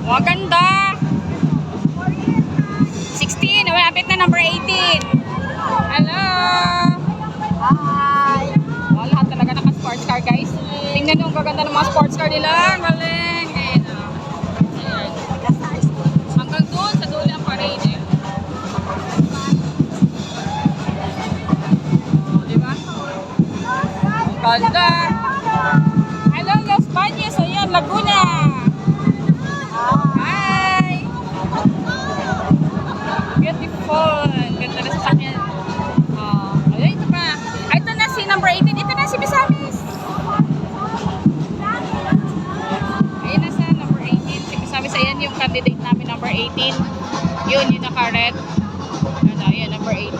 Oh, ganda. 16. Malapit na number 18. Hello. Hi! Oh, lahat talaga naka-sports car, guys. Tingnan nyo ang gaganda ng mga sports car nila. Galing. Ayan. Ayan. Hanggang doon sa dulo ang parade. Oh, diba? Ang ganda. Hello, Los Baños. Ayan, Laguna. Hi. Beautiful. Ganda na sasakyan. Oh, ayun, ito pa. Ay, ito na si number 18. Ito na si Misamis. Ayun na sa number 18. Si Misamis, ayan yung candidate namin, number 18. Yun, yung naka-red. Ano, yun, number 18.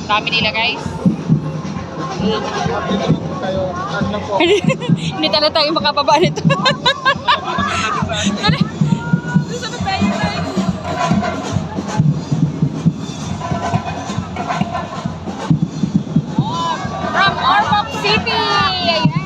Dami nila, guys. Hindi talaga tayo makababa nito. Dali. Gusto na tayo, guys. Oh, from Ormoc City. Ayan.